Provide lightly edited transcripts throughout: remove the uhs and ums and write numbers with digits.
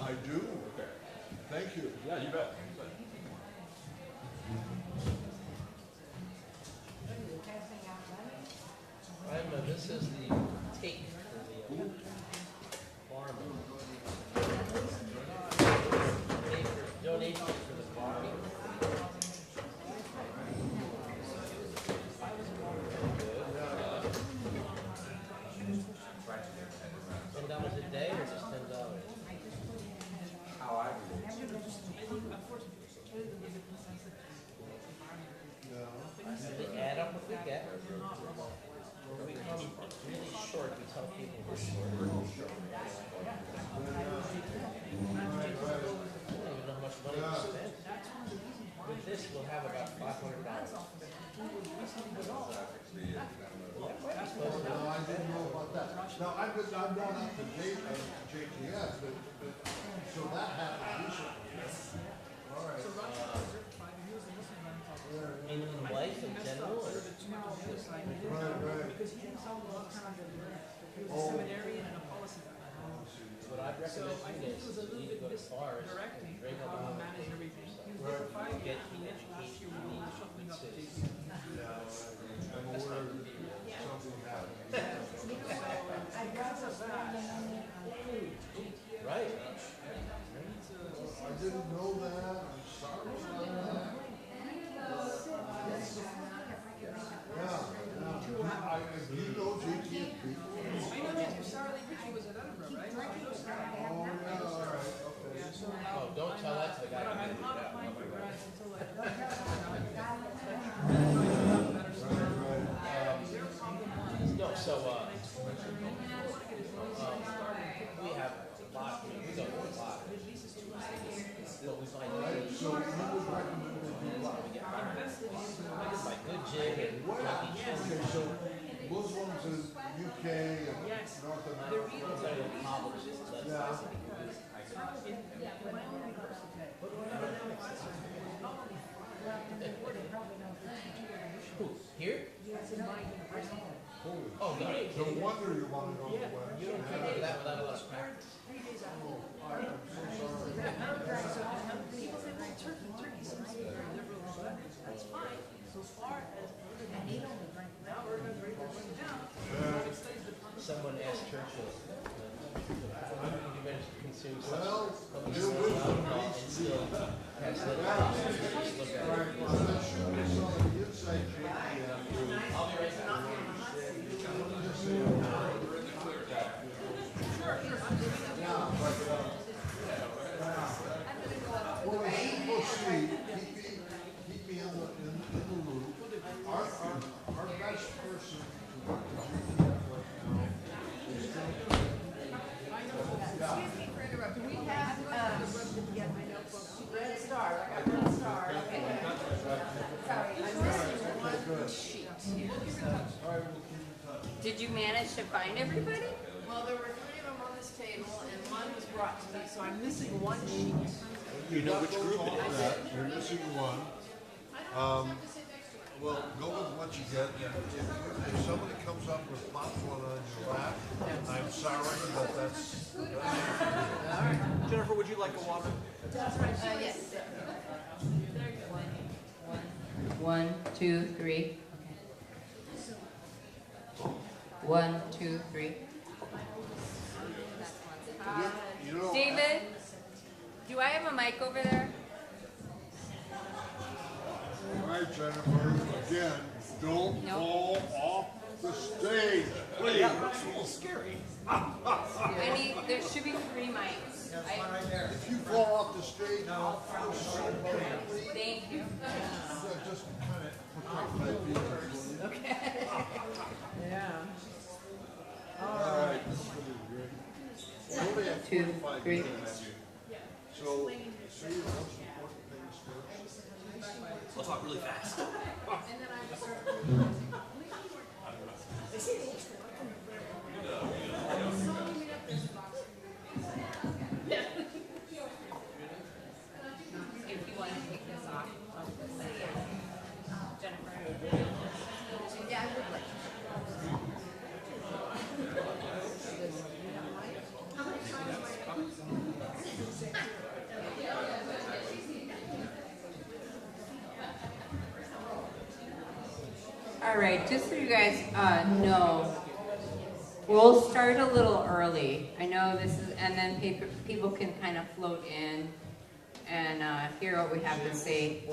I do. Okay. Thank you. Yeah, you bet. This is the tape for the farm. Donation for the farm. $10 a day or just $10? How I They add up what we get. When we come really short, we tell people we're short. We don't even know how much money we spent. With this, we'll have about $500. No, I didn't know about that. Now, I'm going up to JTS, but so that happened recently. All right. In life in general? Or? Right. Seminary and a policy guy. What I'd recommend is you need to go to bars and drink a lot of get the education you need to I'm aware that something happened. Right. I didn't know that. I'm sorry about that. Yeah. You know JTS people? I know that Sarah Lee Ritchie was at Edinburgh, right? Oh, yeah, all right, okay. Oh, don't tell that to the guy. I'm not applying for grants until I. No, so we have a lot. We go a lot. What we find out is So you would recommend they do what? we get like good jig and lucky chicken. Okay, so Muslims in UK and North America. Yeah. Who? Here? Oh, no. No wonder you want to go to the West. You don't come to that without a lot of practice. I'm so sorry. People say, well, Turkey seems to be very liberal and stuff. That's fine, so far as now we're going down. Someone asked Churchill, how did you manage to consume such Well, alcohol and still pass that on? Just look at it. Right, well, that should be some of the inside JTS. I'll be right back. Well, we'll see. Keep me in the loop. Our best person to work with JTS right now is Excuse me for interrupting. We have, Red Star. I got Red Star. Okay. Sorry, I'm missing one sheet. all right, we'll keep in touch. Did you manage to find everybody? Well, there were 3 of them on this table, and one was brought to me, so I'm missing one sheet. You know which group it is. You're missing one. Well, go with what you get. If somebody comes up with popcorn on your lap, I'm sorry, but that's Jennifer, would you like a water? Yes. 1, 2, 3. Okay. 1, 2, 3. you know. David, do I have a mic over there? All right, Jennifer. Again, don't fall off the stage, please. That's a little scary. There should be 3 mics. If you fall off the stage, I'll feel so badly. Thank you. Just kind of protect my feelings. Okay. Yeah. All right. This is going to be great. We only have 2, 45 3. minutes. So, say the most important things first. We'll talk really fast. If you want to take this off, Jennifer. Yeah, I would like to. How many times All right, just so you guys know, we'll start a little early. I know this is, and then people can kind of float in and hear what we have to say.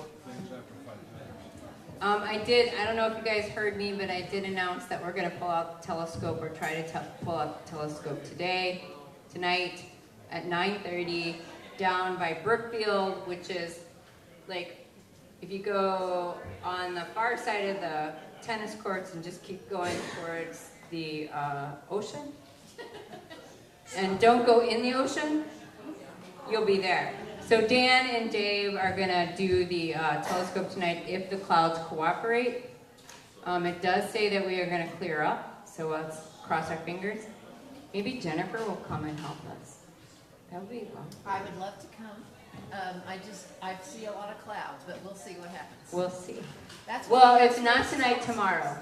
I don't know if you guys heard me, but I did announce that we're going to pull out the telescope or try to pull out the telescope tonight at 9:30 down by Brookfield, which is like, if you go on the far side of the tennis courts and just keep going towards the ocean, and don't go in the ocean, you'll be there. So Dan and Dave are gonna do the telescope tonight if the clouds cooperate. It does say that we are gonna clear up, so let's cross our fingers. Maybe Jennifer will come and help us. That would be fun. I would love to come. I see a lot of clouds, but we'll see what happens. We'll see. That's Well, it's not tonight, tomorrow.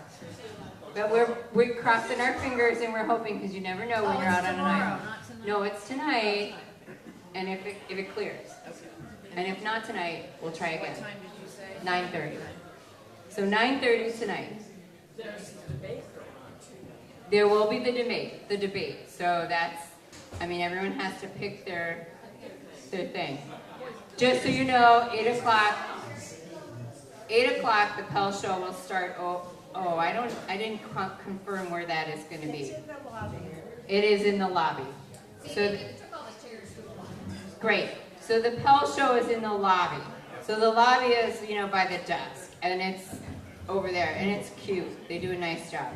But we're crossing our fingers and we're hoping, because you never know when you're out on an island. Not tonight. No, it's tonight, and if it clears. Okay. And if not tonight, we'll try What again. time did you say? 9:30. So 9:30 tonight. There will be the debate. So that's, everyone has to pick their thing. Just so you know, 8 o'clock, the Pell Show will start. I didn't confirm where that is going to be. It is in the lobby. So great. So the Pell Show is in the lobby. So the lobby is, by the desk, and it's over there, and it's cute. They do a nice job.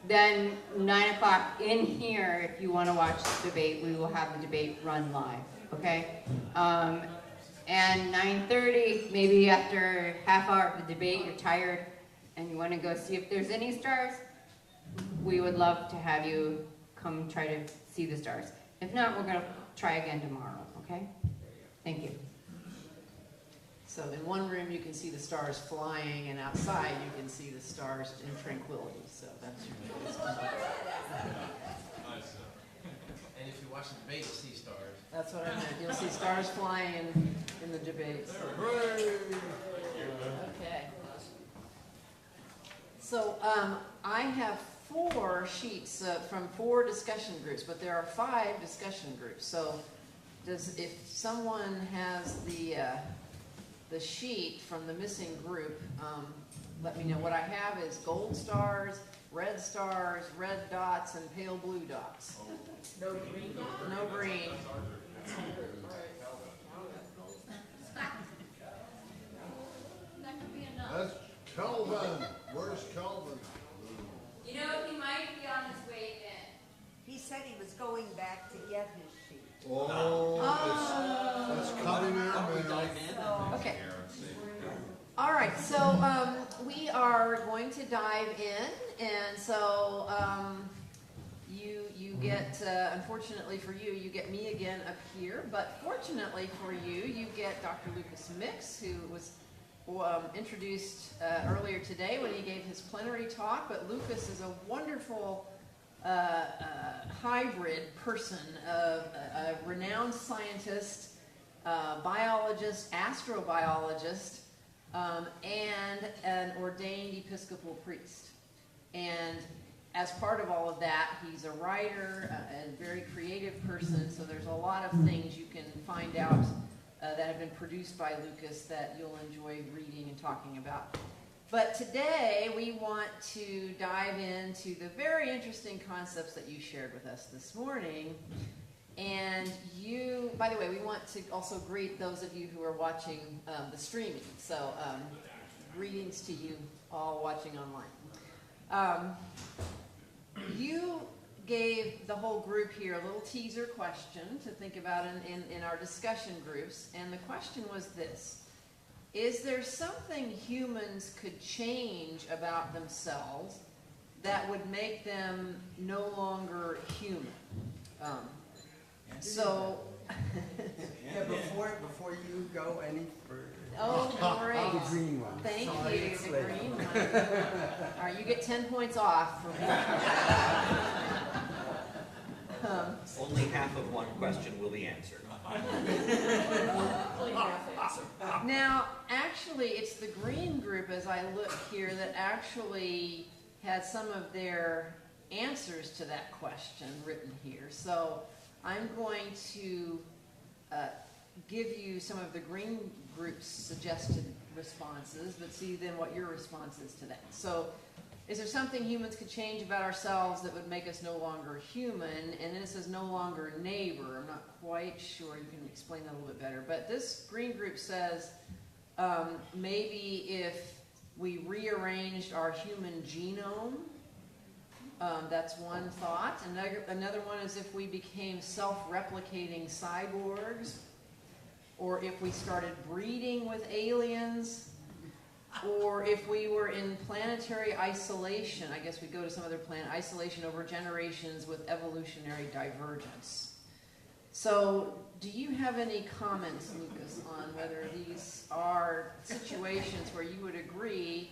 Then 9 o'clock in here, if you want to watch the debate, we will have the debate run live. Okay? And 9:30, maybe after half hour of the debate, you're tired and you want to go see if there's any stars, we would love to have you come try to see the stars. If not, we're going to try again tomorrow. Okay? Thank you. So in one room you can see the stars flying, and outside you can see the stars in tranquility. So that's your And if you watch the debate, you'll see stars. That's what I meant. You'll see stars flying in the debates. Okay. So I have 4 sheets from 4 discussion groups, but there are 5 discussion groups. So if someone has the sheet from the missing group, let me know. What I have is gold stars, red dots, and pale blue dots. No green. No green. That's Kelvin. Where's Kelvin? He might be on his way in. He said he was going back to get his sheet. It's coming in, man. Okay. All right, so we are going to dive in, and so you get, unfortunately for you, you get me again up here, but fortunately for you, you get Dr. Lucas Mix, who was introduced earlier today when he gave his plenary talk, but Lucas is a wonderful hybrid person, a renowned scientist, biologist, astrobiologist, and an ordained Episcopal priest. And as part of all of that, he's a writer, a very creative person, so there's a lot of things you can find out that have been produced by Lucas that you'll enjoy reading and talking about. But today we want to dive into the very interesting concepts that you shared with us this morning. And you, by the way, we want to also greet those of you who are watching the streaming. So greetings to you all watching online. You gave the whole group here a little teaser question to think about in our discussion groups. And the question was this: is there something humans could change about themselves that would make them no longer human? Yeah, before you go any further. Oh, great. The green one. Thank Sorry, you, it's the late. green one. All right, you get 10 points off. Only half of one question will be answered. Now, actually, actually, it's the green group, as I look here, that actually had some of their answers to that question written here. So I'm going to give you some of the green group's suggested responses, but see then what your response is to that. So, is there something humans could change about ourselves that would make us no longer human? And then it says no longer neighbor. I'm not quite sure. You can explain that a little bit better. But this green group says maybe if we rearranged our human genome, that's one thought. Another one is if we became self-replicating cyborgs, or if we started breeding with aliens, or if we were in planetary isolation. I guess we go to some other planet, isolation over generations with evolutionary divergence. So, do you have any comments, Lucas, on whether these are situations where you would agree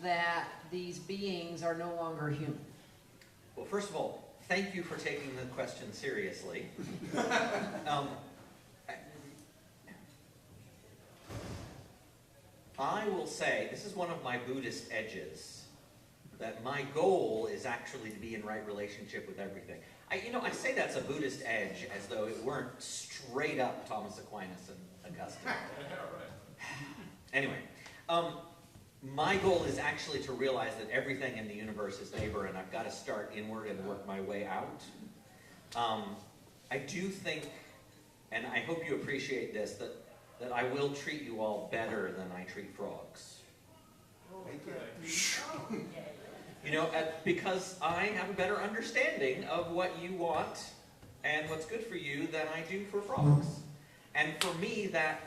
that these beings are no longer human? Well, first of all, thank you for taking the question seriously. I will say, this is one of my Buddhist edges, that my goal is actually to be in right relationship with everything. I say that's a Buddhist edge as though it weren't straight up Thomas Aquinas and Augustine. Anyway, my goal is actually to realize that everything in the universe is neighbor, and I've got to start inward and work my way out. I do think, and I hope you appreciate this, that I will treat you all better than I treat frogs. Because I have a better understanding of what you want and what's good for you than I do for frogs. And for me, that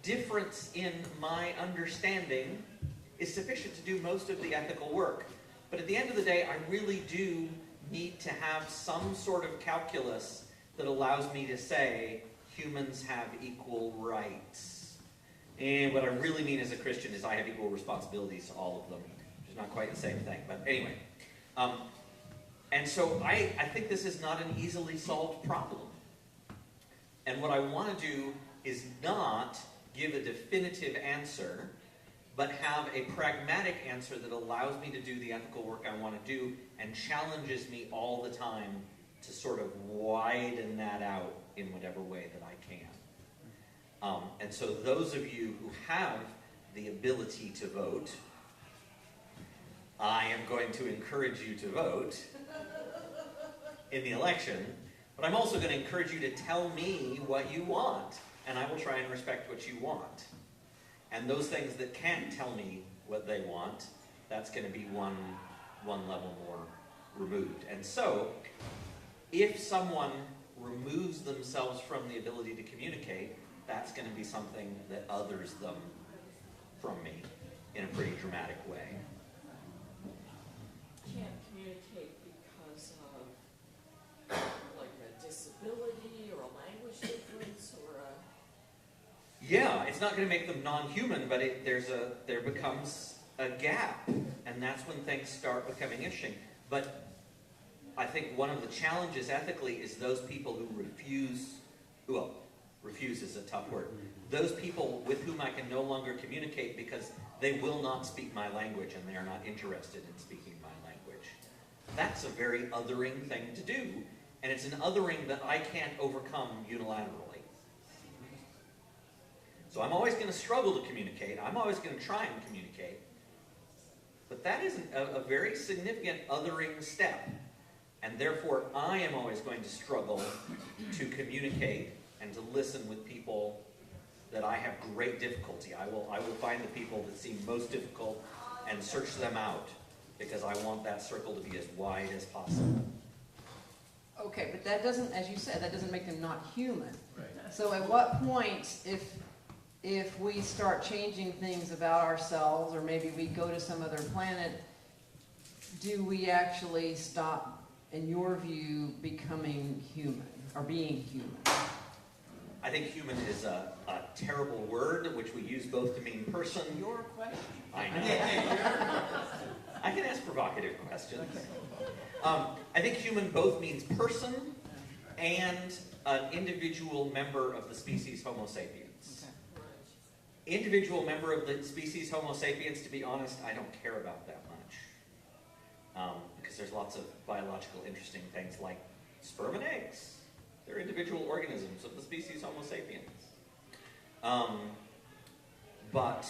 difference in my understanding is sufficient to do most of the ethical work. But at the end of the day, I really do need to have some sort of calculus that allows me to say, humans have equal rights. And what I really mean as a Christian is I have equal responsibilities to all of them, which is not quite the same thing. But anyway, and so I think this is not an easily solved problem. And what I want to do is not give a definitive answer, but have a pragmatic answer that allows me to do the ethical work I want to do and challenges me all the time to sort of widen that out in whatever way that I can. And so those of you who have the ability to vote, I am going to encourage you to vote in the election, but I'm also going to encourage you to tell me what you want, and I will try and respect what you want. And those things that can't tell me what they want, that's going to be one level more removed. And so, if someone removes themselves from the ability to communicate, that's going to be something that others them from me in a pretty dramatic way. Can't communicate because of like a disability or a language difference or a... Yeah, it's not going to make them non-human, but there becomes a gap, and that's when things start becoming interesting. But I think one of the challenges ethically is those people who refuse, well, refuse is a tough word, those people with whom I can no longer communicate because they will not speak my language and they are not interested in speaking my language. That's a very othering thing to do, and it's an othering that I can't overcome unilaterally. So I'm always going to struggle to communicate, I'm always going to try and communicate, but that is a very significant othering step. And therefore, I am always going to struggle to communicate and to listen with people that I have great difficulty. I will find the people that seem most difficult and search them out because I want that circle to be as wide as possible. Okay, but that doesn't, as you said, that doesn't make them not human. Right. So at what point, if we start changing things about ourselves, or maybe we go to some other planet, do we actually stop, in your view, becoming human, or being human? I think human is a terrible word, which we use both to mean person. Your question. I know. I can ask provocative questions. I think human both means person and an individual member of the species Homo sapiens. individual member of the species Homo sapiens, to be honest, I don't care about that much. Because there's lots of biological interesting things like sperm and eggs. They're individual organisms of the species Homo sapiens. But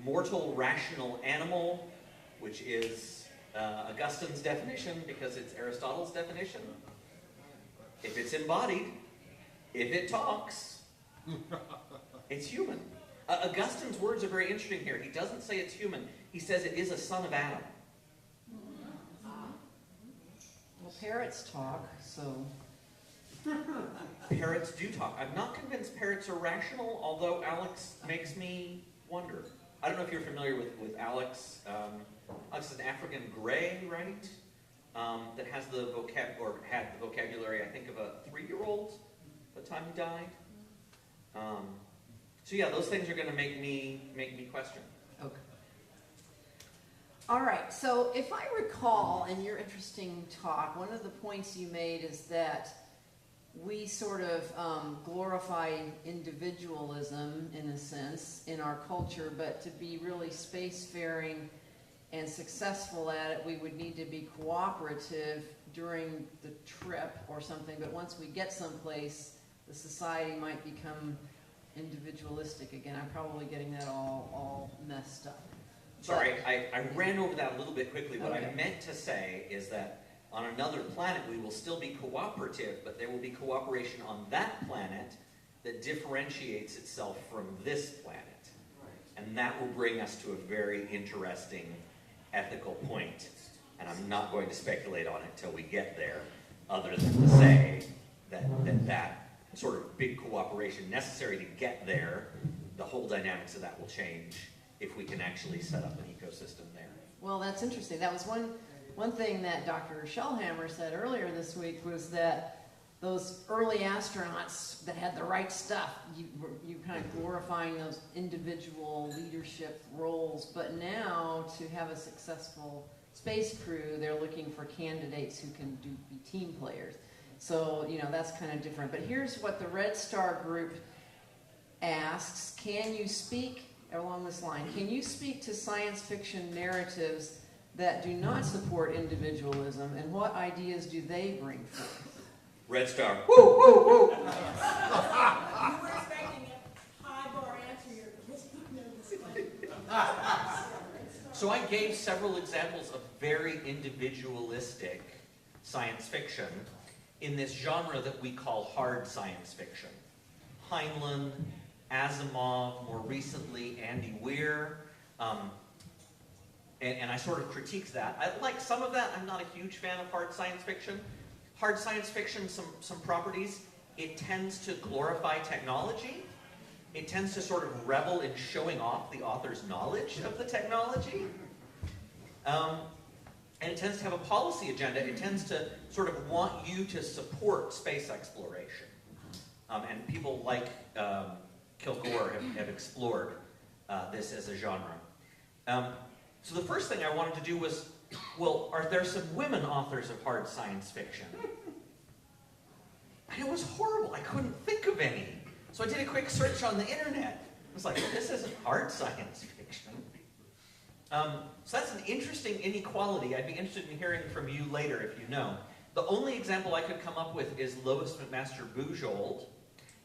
mortal rational animal, which is Augustine's definition because it's Aristotle's definition, if it's embodied, if it talks, it's human. Augustine's words are very interesting here. He doesn't say it's human. He says it is a son of Adam. Well, parrots talk, so... Parrots do talk. I'm not convinced parrots are rational, although Alex makes me wonder. I don't know if you're familiar with Alex. Alex is an African gray, right? That has the had the vocabulary, I think, of a 3-year-old by the time he died. So yeah, those things are going to make me question. Okay. All right, so if I recall in your interesting talk, one of the points you made is that we sort of glorify individualism, in a sense, in our culture, but to be really spacefaring and successful at it, we would need to be cooperative during the trip or something, but once we get someplace, the society might become individualistic again. I'm probably getting that all messed up. Sorry, I ran over that a little bit quickly. What Okay. I meant to say is that on another planet we will still be cooperative, but there will be cooperation on that planet that differentiates itself from this planet. And that will bring us to a very interesting ethical point. And I'm not going to speculate on it till we get there, other than to say that sort of big cooperation necessary to get there, the whole dynamics of that will change if we can actually set up an ecosystem there. Well, that's interesting. That was one thing that Dr. Shellhammer said earlier this week, was that those early astronauts that had the right stuff, you kind of glorifying those individual leadership roles, but now to have a successful space crew, they're looking for candidates who can be team players. So, you know, that's kind of different. But here's what the Red Star group asks: can you speak, along this line, can you speak to science fiction narratives that do not support individualism, and what ideas do they bring forth? Red Star. Woo, woo, woo! You were expecting a high bar answer here, because you know this. So I gave several examples of very individualistic science fiction in this genre that we call hard science fiction. Heinlein, Asimov, more recently Andy Weir, and I sort of critiqued that. I like some of that. I'm not a huge fan of hard science fiction. Hard science fiction, some properties, it tends to glorify technology. It tends to sort of revel in showing off the author's knowledge of the technology. And it tends to have a policy agenda. It tends to sort of want you to support space exploration. And people like Kilgore have explored this as a genre. So the first thing I wanted to do was, well, are there some women authors of hard science fiction? And it was horrible. I couldn't think of any. So I did a quick search on the internet. I was like, this isn't hard science fiction. So that's an interesting inequality. I'd be interested in hearing from you later if you know. The only example I could come up with is Lois McMaster-Bujold.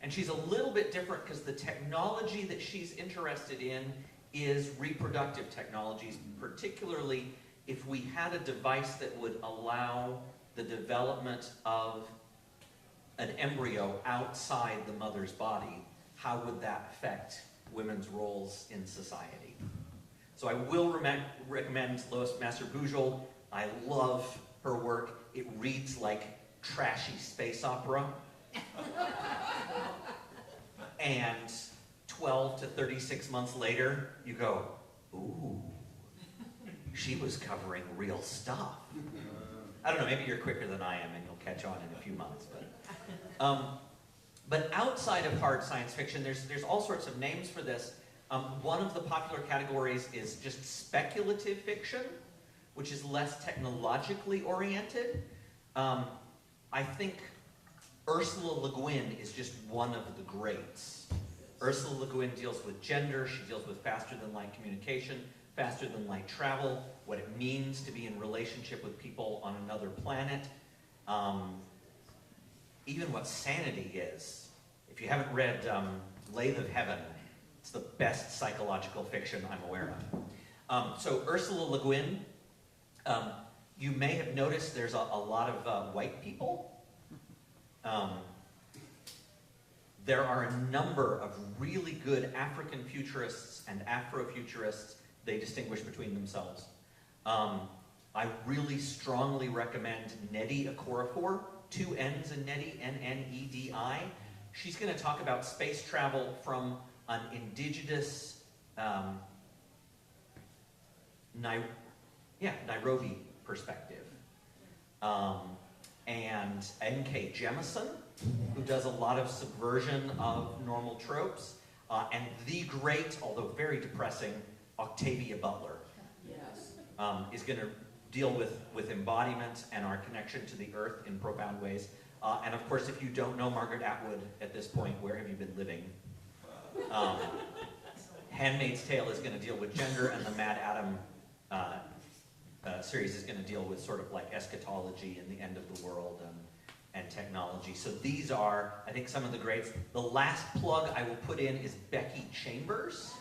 And she's a little bit different because the technology that she's interested in is reproductive technologies, particularly if we had a device that would allow the development of an embryo outside the mother's body, how would that affect women's roles in society? So I will recommend Lois McMaster-Bujold. I love her work. It reads like trashy space opera. And 12 to 36 months later, you go, ooh, she was covering real stuff. I don't know, maybe you're quicker than I am and you'll catch on in a few months. But outside of hard science fiction, there's all sorts of names for this. One of the popular categories is just speculative fiction, which is less technologically oriented. I think Ursula Le Guin is just one of the greats Ursula Le Guin deals with gender. She deals with faster than light communication, faster than light travel, what it means to be in relationship with people on another planet, even what sanity is. If you haven't read Lathe of Heaven, it's the best psychological fiction I'm aware of. So Ursula Le Guin, you may have noticed there's a lot of white people. There are a number of really good African futurists and Afrofuturists. They distinguish between themselves. I really strongly recommend Nnedi Okorafor, 2 N's in Nnedi, N-N-E-D-I. She's going to talk about space travel from an indigenous Nairobi perspective. And N.K. Jemisin, who does a lot of subversion of normal tropes, and the great, although very depressing, Octavia Butler, Yes. is going to deal with embodiment and our connection to the earth in profound ways. And of course, if you don't know Margaret Atwood at this point, where have you been living? Handmaid's Tale is going to deal with gender, and the Mad Adam series is going to deal with sort of like eschatology and the end of the world and technology. So these are, I think, some of the greats. The last plug I will put in is Becky Chambers.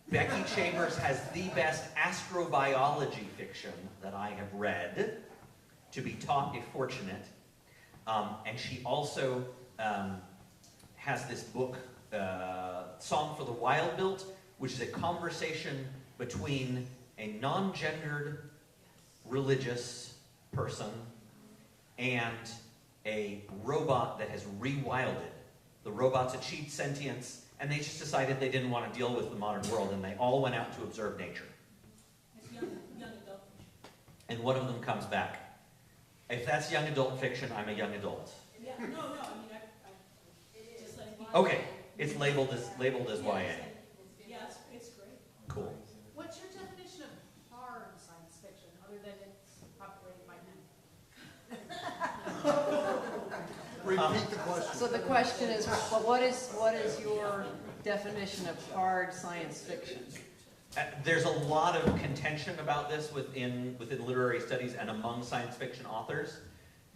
Becky Chambers has the best astrobiology fiction that I have read, to be taught if fortunate. And she also has this book, Song for the Wild-Built, which is a conversation between a non-gendered religious person and a robot that has rewilded. The robot's achieved sentience, and they just decided they didn't want to deal with the modern world, and they all went out to observe nature. It's young adult. And one of them comes back. If that's young adult fiction, I'm a young adult. Yeah, no, I mean, I just like. Okay, it's labeled as YA. Yeah, it's great. Cool. What's your definition of hard science fiction, other than it's populated by men? Repeat the question. So the question is, what is your definition of hard science fiction? There's a lot of contention about this within literary studies and among science fiction authors.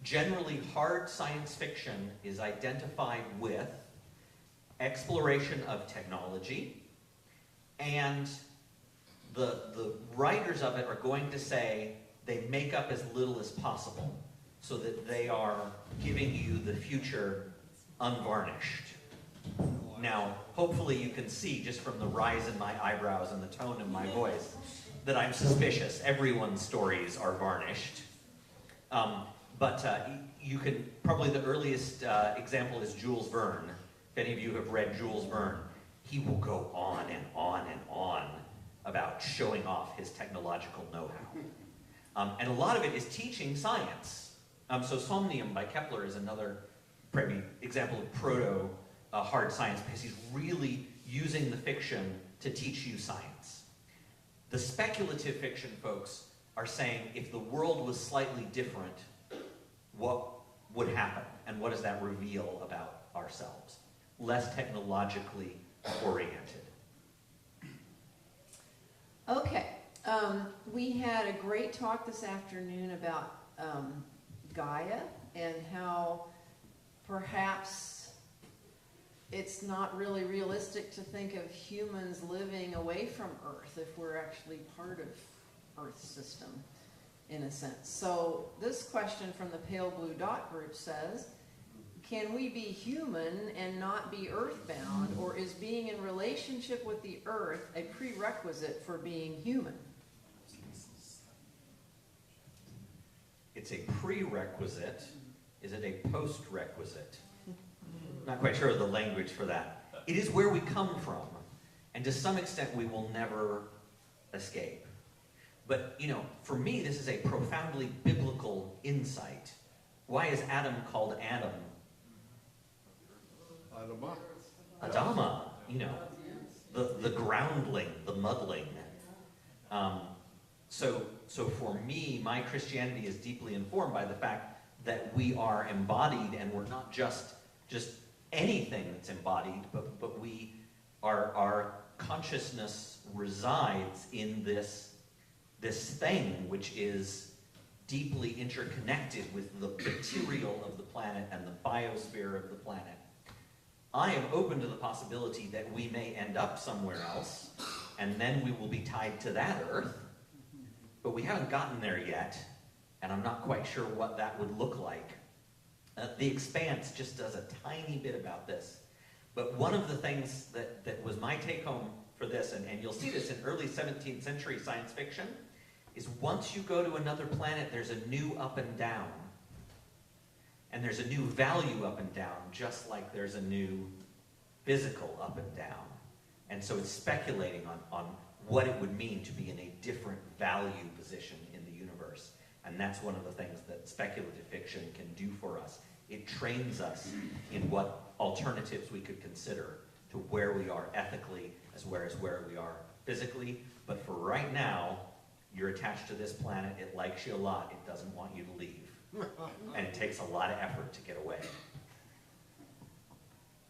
Generally, hard science fiction is identified with exploration of technology, and the writers of it are going to say they make up as little as possible so that they are giving you the future unvarnished. Now, hopefully you can see just from the rise in my eyebrows and the tone of my voice that I'm suspicious. Everyone's stories are varnished. But you can, probably the earliest example is Jules Verne. If any of you have read Jules Verne, he will go on and on and on about showing off his technological know-how. And a lot of it is teaching science. So Somnium by Kepler is another maybe example of proto hard science, because he's really using the fiction to teach you science. The speculative fiction folks are saying, if the world was slightly different, what would happen? And what does that reveal about ourselves? Less technologically oriented. Okay, we had a great talk this afternoon about Gaia and how perhaps it's not really realistic to think of humans living away from Earth if we're actually part of Earth's system, in a sense. So this question from the Pale Blue Dot group says, can we be human and not be earthbound, or is being in relationship with the Earth a prerequisite for being human? It's a prerequisite. Is it a post-requisite? Not quite sure of the language for that. It is where we come from, and to some extent we will never escape. But, you know, for me this is a profoundly biblical insight. Why is Adam called Adam? Adama, you know, the groundling, the muddling. So for me, my Christianity is deeply informed by the fact that we are embodied and we're not just anything that's embodied, but our consciousness resides in this thing which is deeply interconnected with the material of the planet and the biosphere of the planet. I am open to the possibility that we may end up somewhere else, and then we will be tied to that Earth, but we haven't gotten there yet, and I'm not quite sure what that would look like. The Expanse just does a tiny bit about this. But one of the things that was my take-home for this, and you'll see this in early 17th century science fiction, is once you go to another planet, there's a new up and down. And there's a new value up and down, just like there's a new physical up and down. And so it's speculating on what it would mean to be in a different value position in the universe. And that's one of the things that speculative fiction can do for us. It trains us in what alternatives we could consider to where we are ethically as well as where we are physically. But for right now, you're attached to this planet. It likes you a lot. It doesn't want you to leave. And it takes a lot of effort to get away.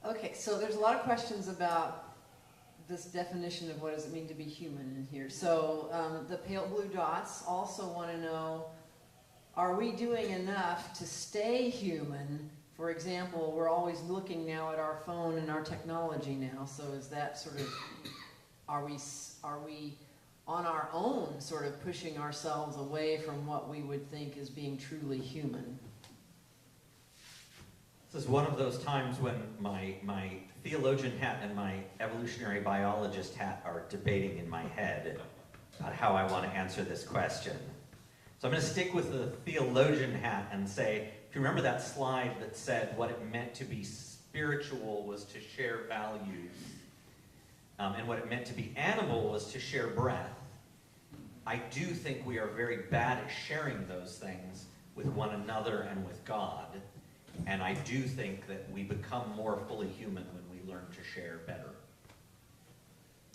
Okay, so there's a lot of questions about this definition of what does it mean to be human in here. So the pale blue dots also want to know, are we doing enough to stay human? For example, we're always looking now at our phone and our technology now, so is that sort of, are we on our own sort of pushing ourselves away from what we would think is being truly human? This is one of those times when my theologian hat and my evolutionary biologist hat are debating in my head about how I want to answer this question. So I'm going to stick with the theologian hat and say, if you remember that slide that said what it meant to be spiritual was to share values, and what it meant to be animal was to share breath, I do think we are very bad at sharing those things with one another and with God. And I do think that we become more fully human when we learn to share better.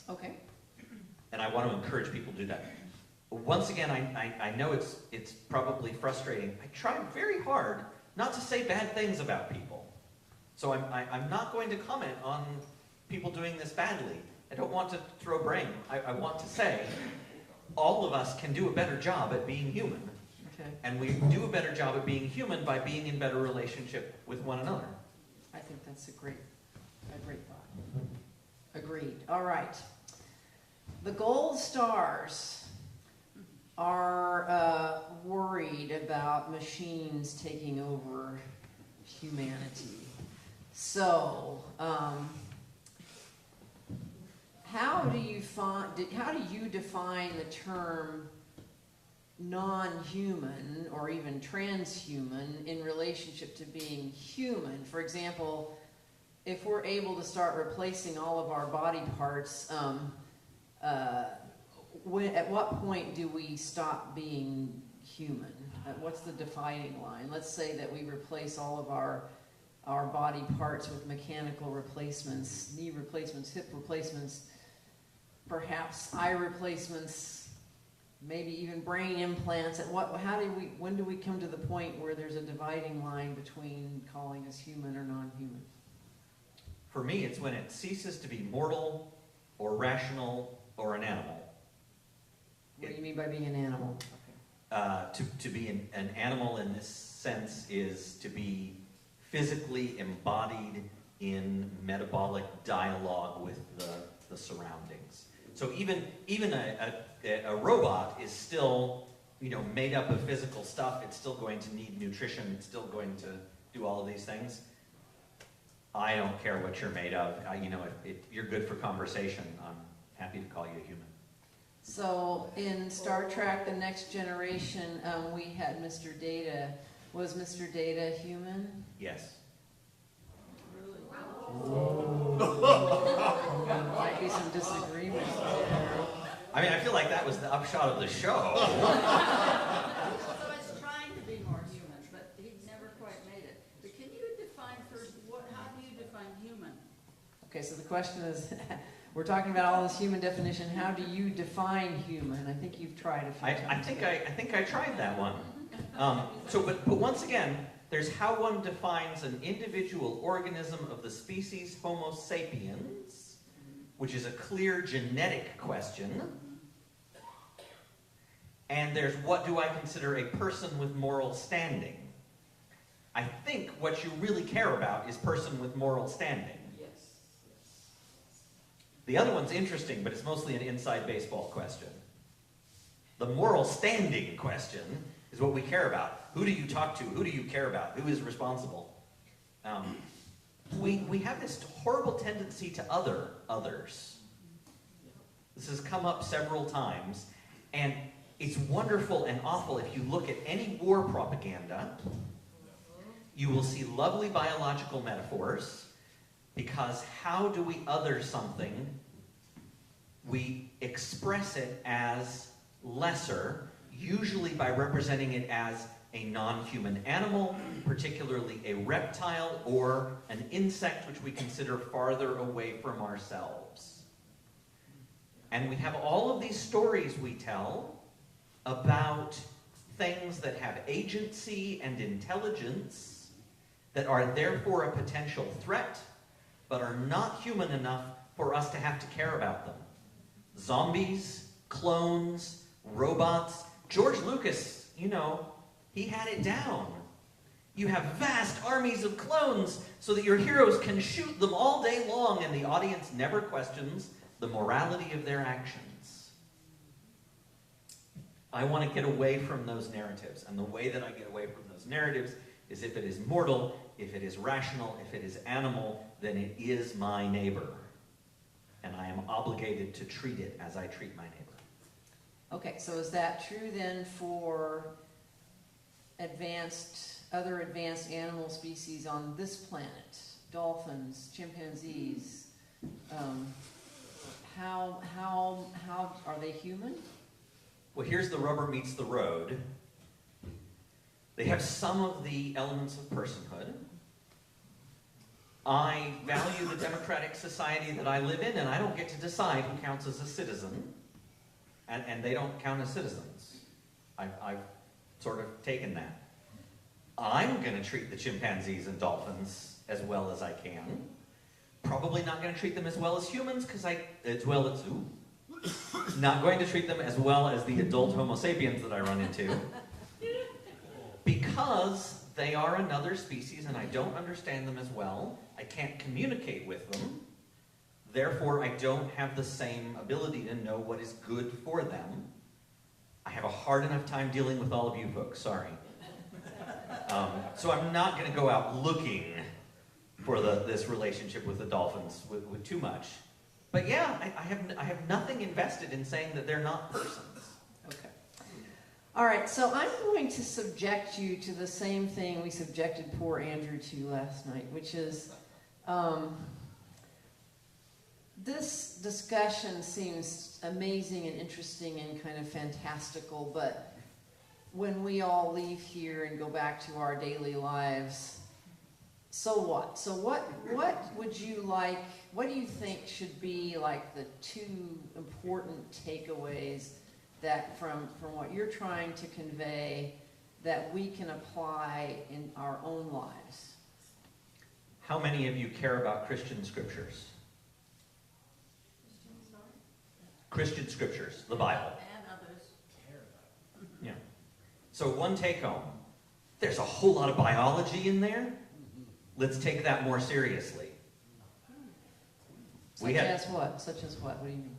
Okay. And I want to encourage people to do that. Once again, I know it's probably frustrating. I try very hard not to say bad things about people. So I'm not going to comment on people doing this badly. I don't want to throw blame. I want to say all of us can do a better job at being human. Okay. And we do a better job at being human by being in better relationship with one another. I think that's a great thought. Agreed. All right. The gold stars are worried about machines taking over humanity. So, how do you define the term non-human or even transhuman in relationship to being human? For example, if we're able to start replacing all of our body parts, at what point do we stop being human? What's the dividing line? Let's say that we replace all of our body parts with mechanical replacements, knee replacements, hip replacements, perhaps eye replacements, maybe even brain implants. When do we come to the point where there's a dividing line between calling us human or non-human? For me, it's when it ceases to be mortal or rational or an animal. What do you mean by being an animal? To be an animal in this sense is to be physically embodied in metabolic dialogue with the surroundings. So even a robot is still, made up of physical stuff. It's still going to need nutrition. It's still going to do all of these things. I don't care what you're made of. If you're good for conversation, I'm happy to call you a human. So in Star Trek: The Next Generation, we had Mr. Data. Was Mr. Data human? Yes. There might be some disagreement there. I mean, I feel like that was the upshot of the show. So it's trying to be more human, but he never quite made it. But can you define first, how do you define human? Okay, so the question is, we're talking about all this human definition. How do you define human? I think you've tried a few times. I think I tried that one. But once again, There's how one defines an individual organism of the species Homo sapiens, which is a clear genetic question. And there's what do I consider a person with moral standing. I think what you really care about is person with moral standing. The other one's interesting, but it's mostly an inside baseball question. The moral standing question is what we care about. Who do you talk to? Who do you care about? Who is responsible? We have this horrible tendency to others. This has come up several times, and it's wonderful and awful. If you look at any war propaganda, you will see lovely biological metaphors, because how do we other something? We express it as lesser, usually by representing it as a non-human animal, particularly a reptile or an insect which we consider farther away from ourselves. And we have all of these stories we tell about things that have agency and intelligence, that are therefore a potential threat, but are not human enough for us to have to care about them. Zombies, clones, robots. George Lucas, you know, he had it down. You have vast armies of clones so that your heroes can shoot them all day long, and the audience never questions the morality of their actions. I want to get away from those narratives, and the way that I get away from those narratives is if it is mortal, if it is rational, if it is animal, then it is my neighbor. And I am obligated to treat it as I treat my neighbor. Okay, so is that true then for other advanced animal species on this planet? Dolphins, chimpanzees, how are they human? Well, here's the rubber meets the road. They have some of the elements of personhood. I value the democratic society that I live in, and I don't get to decide who counts as a citizen, and they don't count as citizens. I've sort of taken that. I'm going to treat the chimpanzees and dolphins as well as I can. Probably not going to treat them as well as humans, because not going to treat them as well as the adult Homo sapiens that I run into, because they are another species and I don't understand them as well. I can't communicate with them. Therefore, I don't have the same ability to know what is good for them. I have a hard enough time dealing with all of you folks, sorry. So I'm not going to go out looking for this relationship with the dolphins with too much. But yeah, I have nothing invested in saying that they're not persons. Okay. All right, so I'm going to subject you to the same thing we subjected poor Andrew to last night, which is this discussion seems amazing and interesting and kind of fantastical, but when we all leave here and go back to our daily lives, so what? So what would you like, what do you think should be like the two important takeaways that from what you're trying to convey that we can apply in our own lives? How many of you care about Christian scriptures? Christian scriptures, the Bible. And others. Yeah. So one take home. There's a whole lot of biology in there. Let's take that more seriously. Such as what? Such as what? What do you mean?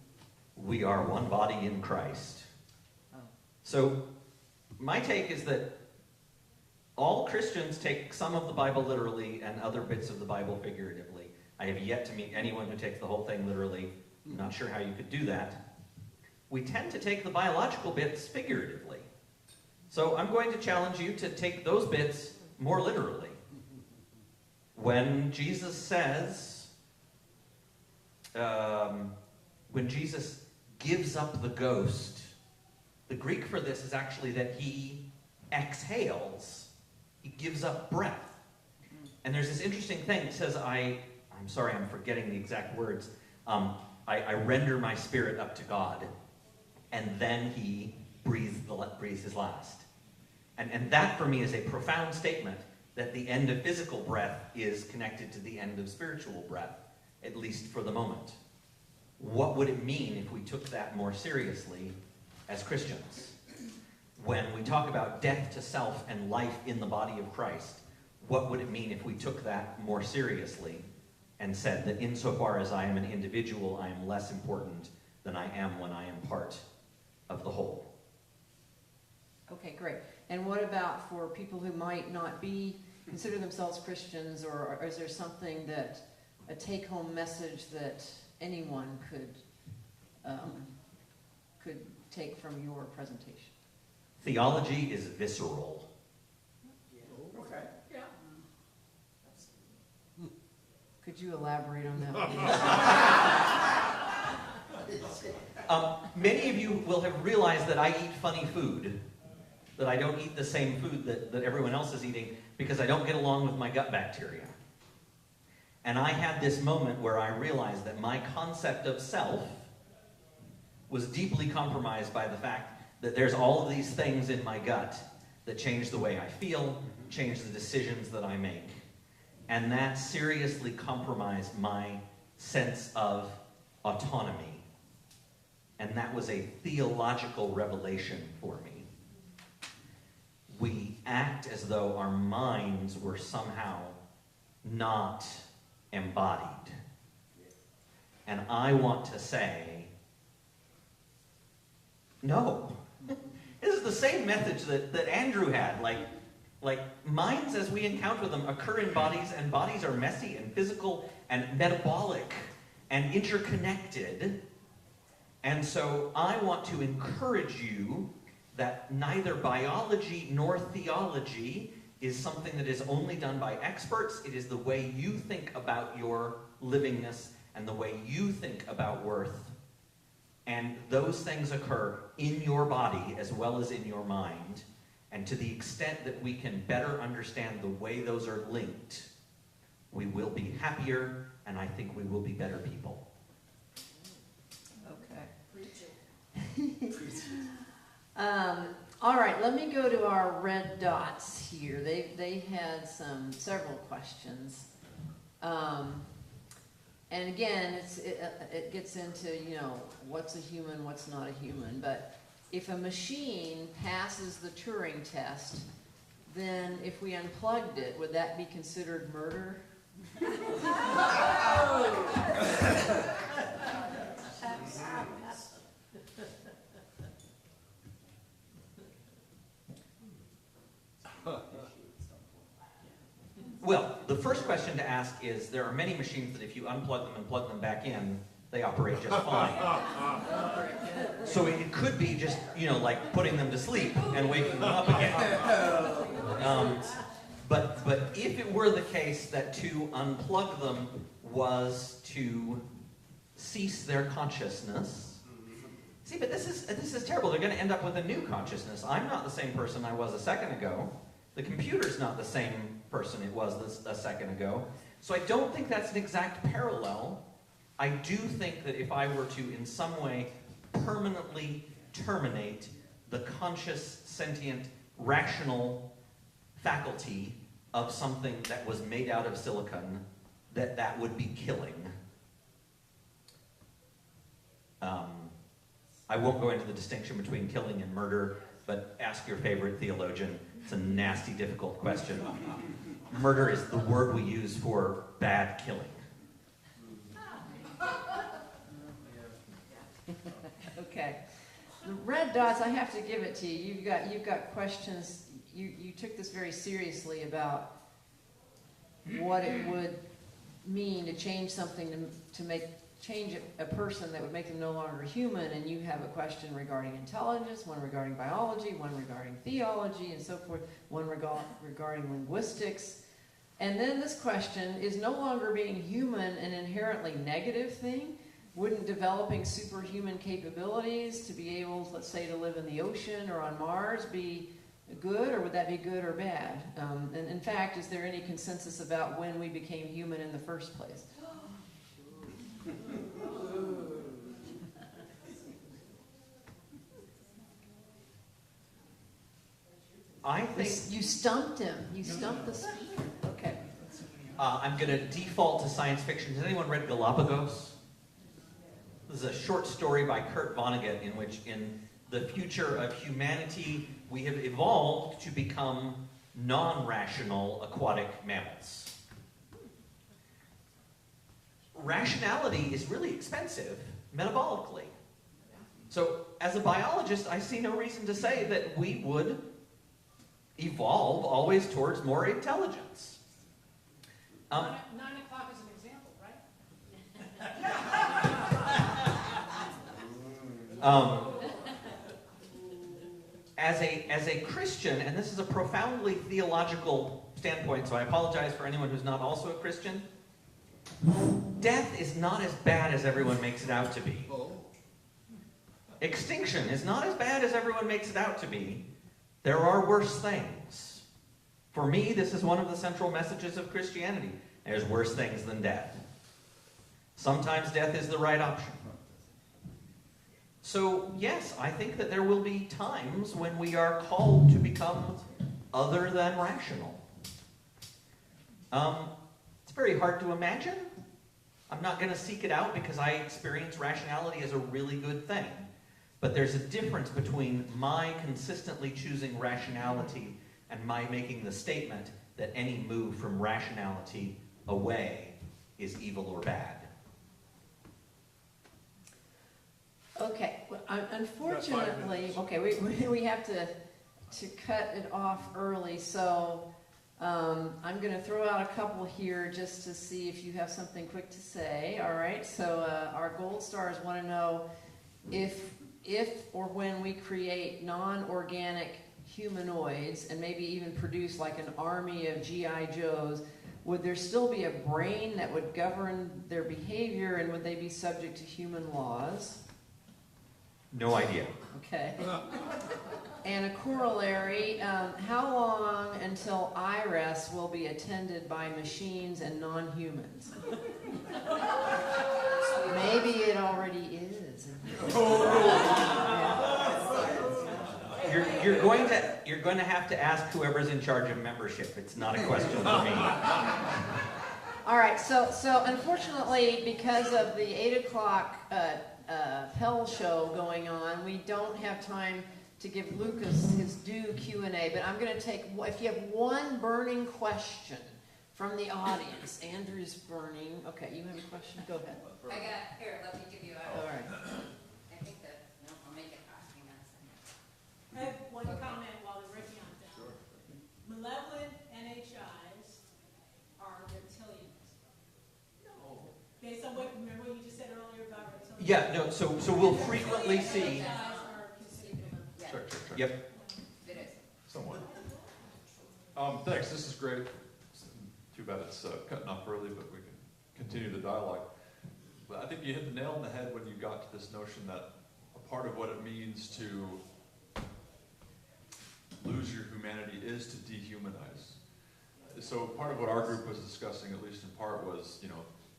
We are one body in Christ. Oh. So my take is that all Christians take some of the Bible literally and other bits of the Bible figuratively. I have yet to meet anyone who takes the whole thing literally. I'm not sure how you could do that. We tend to take the biological bits figuratively. So I'm going to challenge you to take those bits more literally. When Jesus says, when Jesus gives up the ghost, the Greek for this is actually that he exhales. He gives up breath. And there's this interesting thing. It says, I'm sorry, I'm forgetting the exact words. I render my spirit up to God. And then he breathes his last. And that for me is a profound statement. that the end of physical breath is connected to the end of spiritual breath, at least for the moment. What would it mean if we took that more seriously as Christians? When we talk about death to self and life in the body of Christ, what would it mean if we took that more seriously and said that insofar as I am an individual, I am less important than I am when I am part of the whole? Okay, great. And what about for people who might not consider themselves Christians, or is there something that, a take-home message that anyone could take from your presentation? Theology is visceral. Okay. Yeah. Could you elaborate on that? Many of you will have realized that I eat funny food, that I don't eat the same food that everyone else is eating because I don't get along with my gut bacteria. And I had this moment where I realized that my concept of self was deeply compromised by the fact that there's all of these things in my gut that change the way I feel, change the decisions that I make. And that seriously compromised my sense of autonomy. And that was a theological revelation for me. We act as though our minds were somehow not embodied. And I want to say, no. This is the same message that Andrew had. Like minds as we encounter them occur in bodies, and bodies are messy and physical and metabolic and interconnected. And so I want to encourage you that neither biology nor theology is something that is only done by experts. It is the way you think about your livingness and the way you think about worth. And those things occur in your body as well as in your mind. And to the extent that we can better understand the way those are linked, we will be happier, and I think we will be better people. All right, let me go to our red dots here. They had several questions. And again, it gets into, what's a human, what's not a human. But if a machine passes the Turing test, then if we unplugged it, would that be considered murder? Well, the first question to ask is, there are many machines that if you unplug them and plug them back in, they operate just fine. So it could be just, like putting them to sleep and waking them up again. But if it were the case that to unplug them was to cease their consciousness, see, but this is terrible. They're going to end up with a new consciousness. I'm not the same person I was a second ago. The computer's not the same person it was a second ago. So I don't think that's an exact parallel. I do think that if I were to, in some way, permanently terminate the conscious, sentient, rational faculty of something that was made out of silicon, that would be killing. I won't go into the distinction between killing and murder, but ask your favorite theologian. It's a nasty, difficult question. Murder is the word we use for bad killing. Okay. The red dots, I have to give it to you. You've got questions. You took this very seriously about what it would mean to change something to change a person that would make them no longer human, and you have a question regarding intelligence, one regarding biology, one regarding theology, and so forth, one regarding linguistics. And then this question, is no longer being human an inherently negative thing? Wouldn't developing superhuman capabilities to be able, let's say, to live in the ocean or on Mars be good, or would that be good or bad? And in fact, is there any consensus about when we became human in the first place? I think You stumped him. You stumped the speaker. Okay. I'm going to default to science fiction. Has anyone read Galapagos? This is a short story by Kurt Vonnegut in which, in the future of humanity, we have evolved to become non-rational aquatic mammals. Rationality is really expensive metabolically. So, as a biologist, I see no reason to say that we would evolve always towards more intelligence. 9 o'clock is an example, right? As a Christian, and this is a profoundly theological standpoint, so I apologize for anyone who's not also a Christian, death is not as bad as everyone makes it out to be. Extinction is not as bad as everyone makes it out to be. There are worse things. For me, this is one of the central messages of Christianity. There's worse things than death. Sometimes death is the right option. So, yes, I think that there will be times when we are called to become other than rational. It's very hard to imagine. I'm not going to seek it out because I experience rationality as a really good thing. But there's a difference between my consistently choosing rationality and my making the statement that any move from rationality away is evil or bad. Okay. Well, unfortunately, okay, we have to cut it off early, so I'm going to throw out a couple here just to see if you have something quick to say. All right. So our gold stars want to know if or when we create non-organic humanoids and maybe even produce like an army of G.I. Joes, would there still be a brain that would govern their behavior, and would they be subject to human laws? No idea. Okay. And a corollary, how long until IRAS will be attended by machines and non-humans? Maybe it already is. You're going to have to ask whoever's in charge of membership. It's not a question for me. All right, so unfortunately, because of the 8 o'clock Pell show going on, we don't have time to give Lucas his due Q&A, but I'm going to take, if you have one burning question from the audience. Andrew's burning. Okay, you have a question? Go ahead. Here, let me give you All right. I think that, no, I'll make it fast. Hang on a second. I have one comment while they're writing on down. Sure. Malevolent NHIs are reptilians. No. Based on what, remember what you just said earlier about reptilians? Yeah, no, so we'll frequently see. NHIs are considered. Sure. Yep. It is. Somewhat. Thanks, this is great. Too bad it's cutting off early, but we can continue the dialogue. But I think you hit the nail on the head when you got to this notion that a part of what it means to lose your humanity is to dehumanize. So part of what our group was discussing, at least in part, was,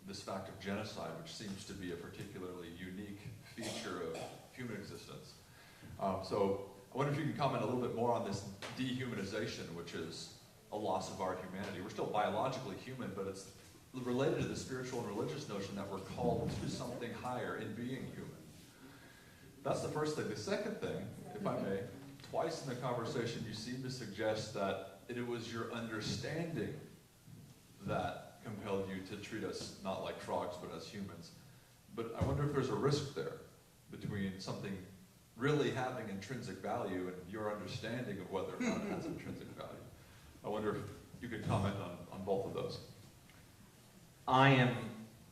this fact of genocide, which seems to be a particularly unique feature of human existence. So I wonder if you can comment a little bit more on this dehumanization, which is a loss of our humanity. We're still biologically human, but it's related to the spiritual and religious notion that we're called to something higher in being human. That's the first thing. The second thing, if I may, twice in the conversation you seem to suggest that it was your understanding that compelled you to treat us not like frogs but as humans. But I wonder if there's a risk there between something really having intrinsic value and your understanding of whether or not it has intrinsic value. I wonder if you could comment on both of those. I am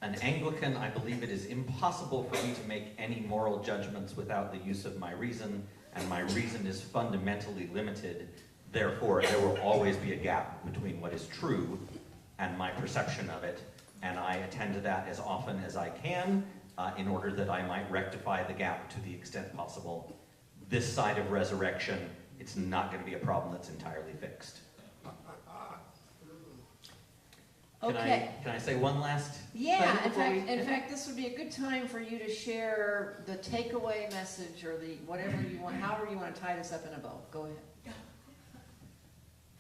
an Anglican. I believe it is impossible for me to make any moral judgments without the use of my reason, and my reason is fundamentally limited. Therefore, there will always be a gap between what is true and my perception of it, and I attend to that as often as I can in order that I might rectify the gap to the extent possible. This side of resurrection, it's not going to be a problem that's entirely fixed. Okay. Can I say one last Yeah, thing? in fact, this would be a good time for you to share the takeaway message or the whatever you want, however you want to tie this up in a bow. Go ahead.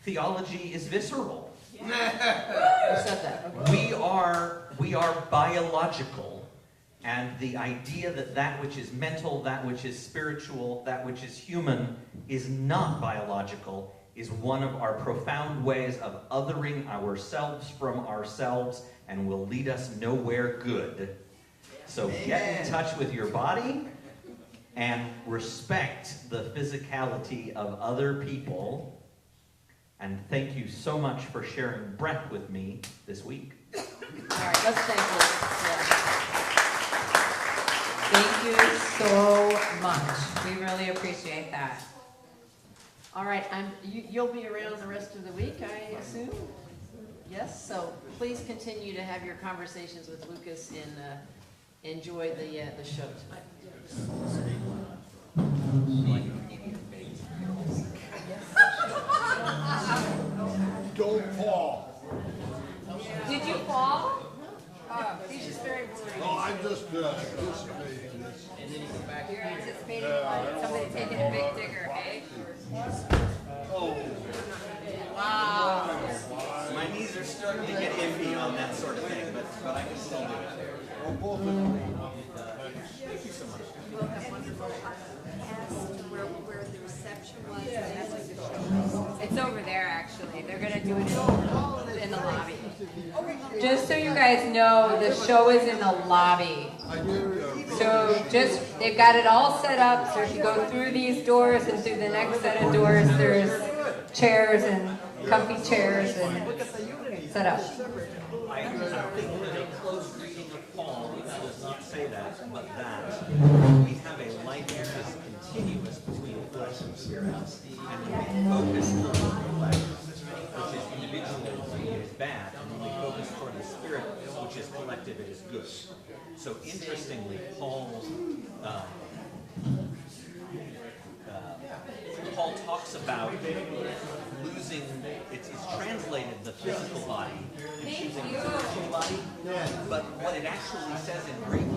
theology is visceral. Who said that? We are biological, and the idea that that which is mental, that which is spiritual, that which is human is not biological is one of our profound ways of othering ourselves from ourselves and will lead us nowhere good. So get in touch with your body and respect the physicality of other people. And thank you so much for sharing breath with me this week. All right, let's thank Luke. Thank you so much. We really appreciate that. All right, you'll be around the rest of the week, I assume? Yes, so please continue to have your conversations with Lucas and enjoy the show tonight. Don't fall. Did you fall? He's just very worried. No, I'm just anticipating this. You're anticipating somebody taking a big digger, hey? Oh. Wow. My knees are starting to get iffy on that sort of thing, but I can still do it. Well, both of them. Thank you so much. We'll have wonderful asked where the reception was, and that's what the show was. It's over there, actually. They're going to do it in the lobby. Just so you guys know, the show is in the lobby. So they've got it all set up, so if you go through these doors and through the next set of doors, there's chairs and comfy chairs and set up. I think that a close reading of Paul does not say that, but that we have a life that is continuous between flesh and spirit. And when we focus on the flesh, which is individual, it is bad. And when we focus toward the spirit, which is collective, it is good. So interestingly, Paul talks about losing, it's translated the physical body and choosing the spiritual body, but what it actually says in Greek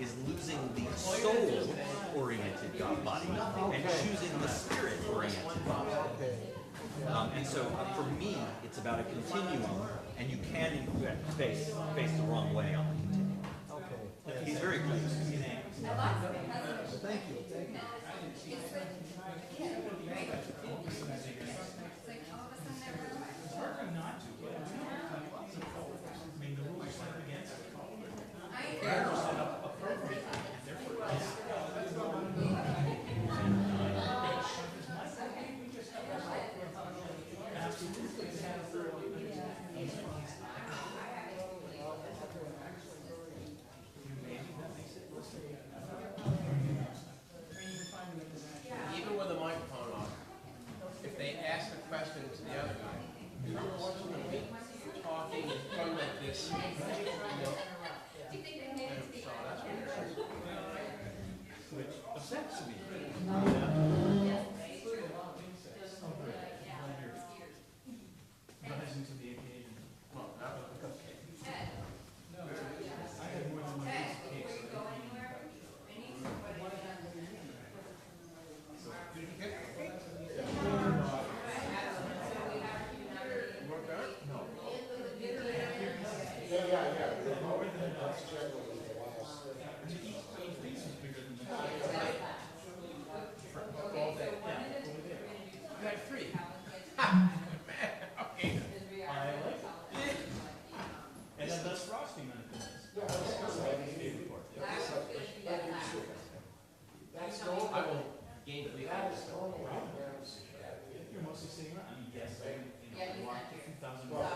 is losing the soul-oriented God body and choosing the spirit-oriented body. And so for me, it's about a continuum, and you can in fact face the wrong way on the continuum. Okay. He's very close. Thank you. Even with the microphone on, if they ask the question to the other guy, you don't want them to be talking and going like this. So that's weird. Which upsets me. Rising to the occasion. Well, that was a cupcake. I had more than one of these cakes. Did you get You had three. Man, okay. I like it. And then less frosting on it. I will gain the You're mostly sitting around. I mean, yes, I walk 2,000 miles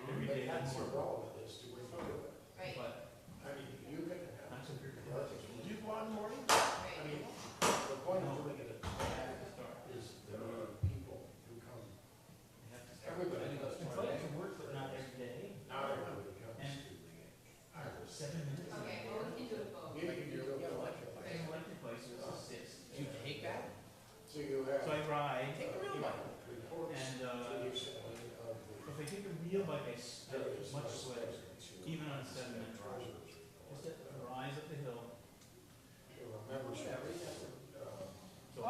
every day. That's your role in this to win it. But I mean, you can. I'm so here. Do you go out in the morning? I mean, the point of doing it is the number of people who come. Everybody does. It's like to work, but not every day. Not everybody comes to the IRAS. 7 minutes. Okay, well, we can do it both. Electric places assist. Do you take that? So you have. So I ride. Take a real bike. And if I take a real bike, I spit much sweater, even on a 7-minute drive. Just to rise up the hill. So,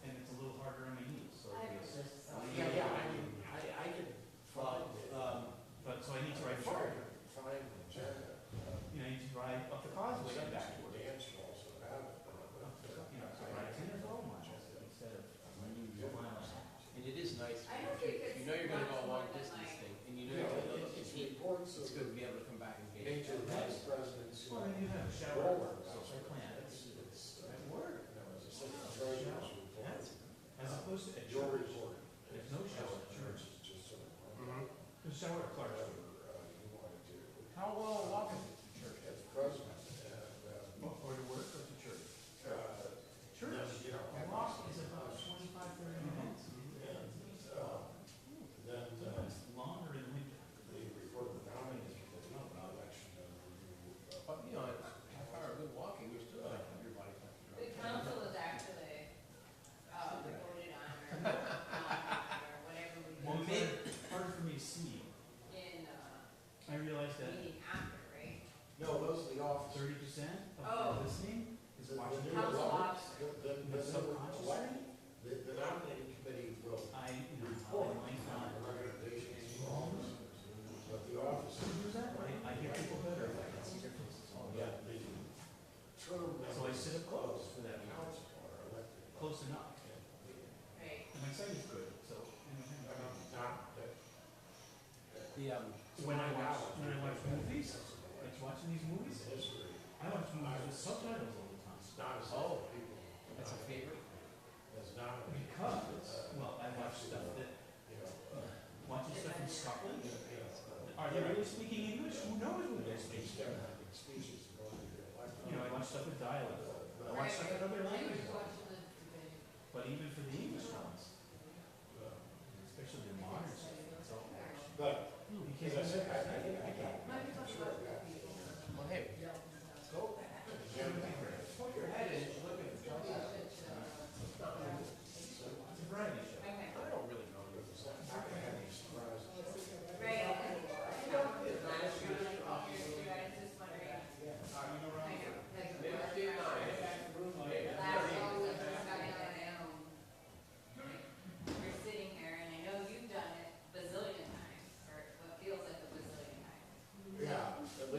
and it's a little harder on my knees, so the assist I don't think it's. You know you're gonna go a much long more than distance like- thing, and you know you're gonna look at It's me, reports it's of good to be able to come back and get. major vice presidents. Well, then you have a shower, Rollers. so it's plan. It's, At work. that was a city treasurer's report. That's, as opposed to at Your church. report. There's no shower at church. It's just sort of. There's shower at Clark. Whatever, you wanted to. How well walk is it to church? As president, and, Or to work or to church? Church. you know. A walk is about 25, 30 minutes. And, then, Sometimes longer in winter. they report the nominees for the election and review. But, you know, half hour good walking, you're still like have your body temperature. The council is actually, voted on or not, or whatever we Well, do maybe, harder for me to see. in, I realize that meeting after, right? No, those are the officers. 30% Oh. of listening is watching. The new Council elections, officers. the The subconscious elect- the nominating committee will I, you know, report I might on not. the recommendations from officers, but the officers. Who's that? I hear people better if I can see their faces. Oh, Yeah, the term So I sit up close for that council are elected. Close enough. Right. And my sight is good, so. Not that. When I watch movies, like watching these movies, History. I watch movies with subtitles all the time. It's not as Oh. people. That's a favorite? It's not. Because, well, I watch stuff that, You know, watching stuff in Scotland. Are they really speaking English? Who knows what they're speaking? exterminating species going to be elected. You know, I watch stuff with dialect. I watch stuff in other languages. But even for the English ones, especially the modern stuff, it's all. But, You as I can't. said, I can't. Well, hey, go. Put your head in, look at the job. It's a variety show. Okay. I don't really know. I can have any surprises. Right. You guys just wondering, kind of, like, last always we're sitting here, and I know you've done it bazillion times, or what feels like a bazillion times. Yeah, at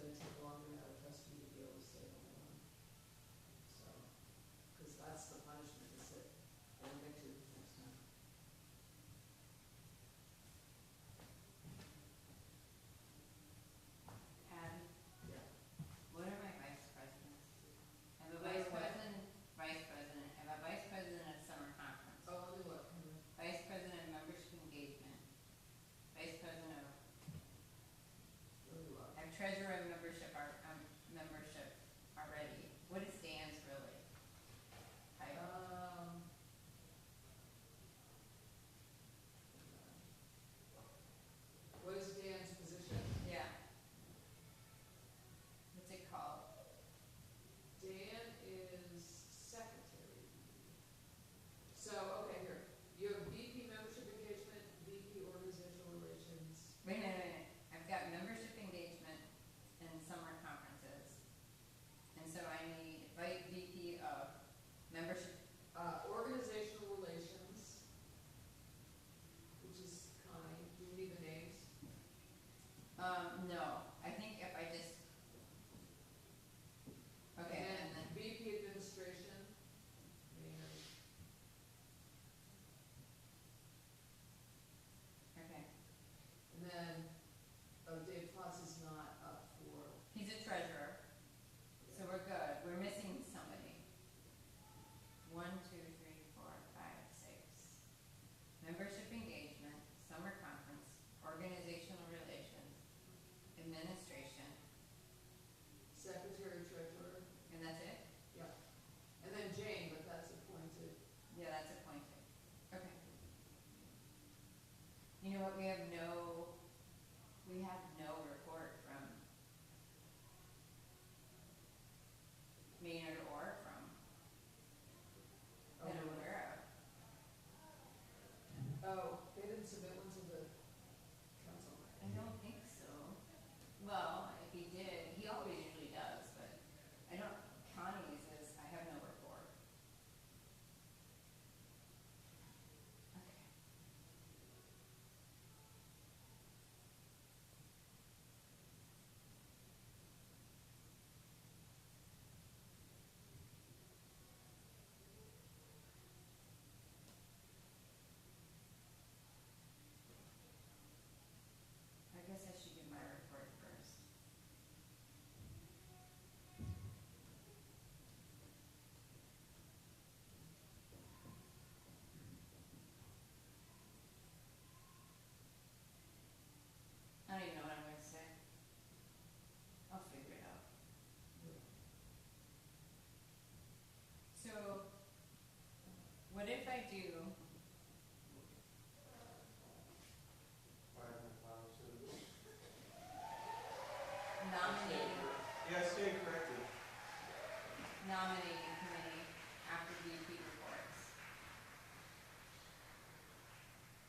gonna take longer to have a trustee to be able to stay on one. So, because that's the punishment, is that they'll get you next time. Patty, Yeah. what are my vice presidents? I have a What are vice what? president, vice president, I have a vice president at summer conference. Oh, let me look. Vice president of membership engagement. Vice president of, Let me look. I have treasurer of membership, membership already. What is Dan's really? Title? What is Dan's position? Yeah. What's it called? Dan is secretary. So, okay, here, you have VP membership engagement, VP organizational relations. Wait. I've got membership engagement and summer conferences. And so I need VP of membership. Organizational relations, which is Connie. Do you need the names? No, I think if I just, okay, and then, VP administration, Maynard. okay. And then, Dave Plus is not up for, He's a treasurer, so we're good. We're missing somebody. 1, 2, 3, 4, 5, 6. Membership engagement, summer conference, organizational relations, administration, secretary, treasurer. and that's it? Yeah. And then Jane, but that's appointed. Yeah, that's appointed. Okay. You know what, we have no report from Maynard or from, that I'm aware of. Oh, they didn't submit one to the council. I don't think so. Well, if he did, he always usually does, but I don't, Connie's is, I have no report. Okay. I guess I should give my report first. I don't even know what I'm gonna say. I'll figure it out. So, what if I do? Nominating, Yeah, stay corrected. nominating committee after VP reports.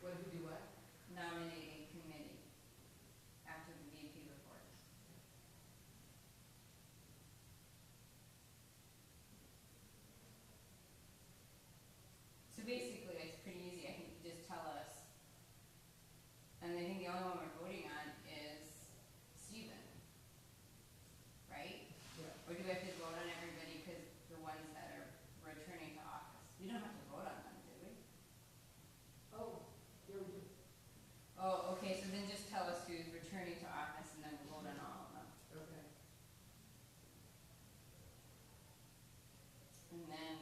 What did you do, what? Nominating committee after the VP reports. So basically, it's pretty easy. I think you just tell us. And I think the only one we're voting on is Stephen. Right? Yeah. Or do we have to vote on everybody because the ones that are returning to office? We don't have to vote on them, do we? Oh, here we do. Oh, okay, so then just tell us who's returning to office and then we'll vote on all of them. Okay. And then,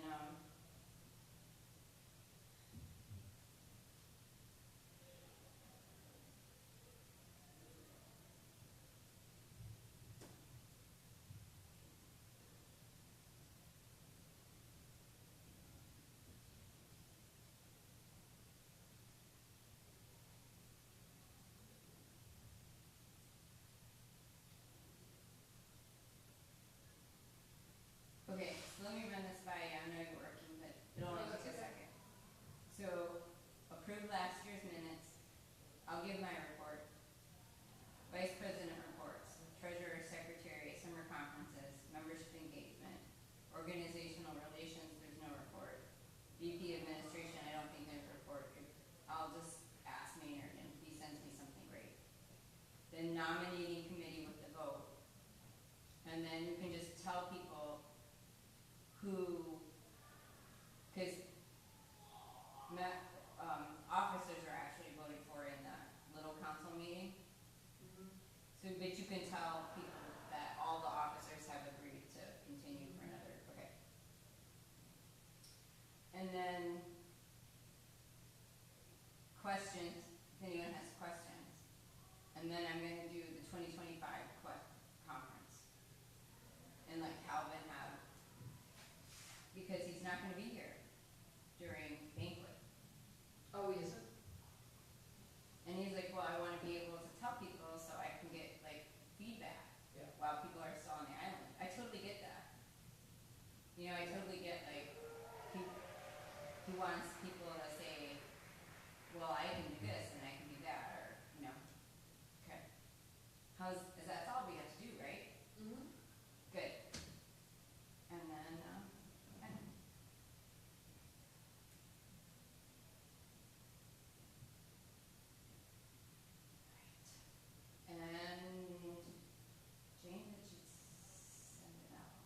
okay, so let me run this by you. I know you're working, but it'll only take a second. So, approve last year's minutes. I'll give my report. Vice President reports, treasurer, secretary, summer conferences, membership engagement, organizational relations, there's no report. VP administration, I don't think there's a report. I'll just ask Maynard and if he sends me something great. Then nominating committee with the vote. And then you can just tell people who, because officers are actually voted for in that little council meeting. So, but you can tell people that all the officers have agreed to continue for another, okay. And then questions, if anyone has questions. And then I'm gonna do the 2025 conference. And let Calvin have, because he's not gonna be here during banquet. Oh, he isn't? And he's like, well, I wanna be able to tell people so I can get like feedback Yeah. while people are still on the island. I totally get that. You know, I totally get like, he wants people to say, well, I can do this and I can do that, or, you know. Okay. That's all we have to do, right? Mm-hmm. Good. And then, okay. Right. And Jane, did you send it out?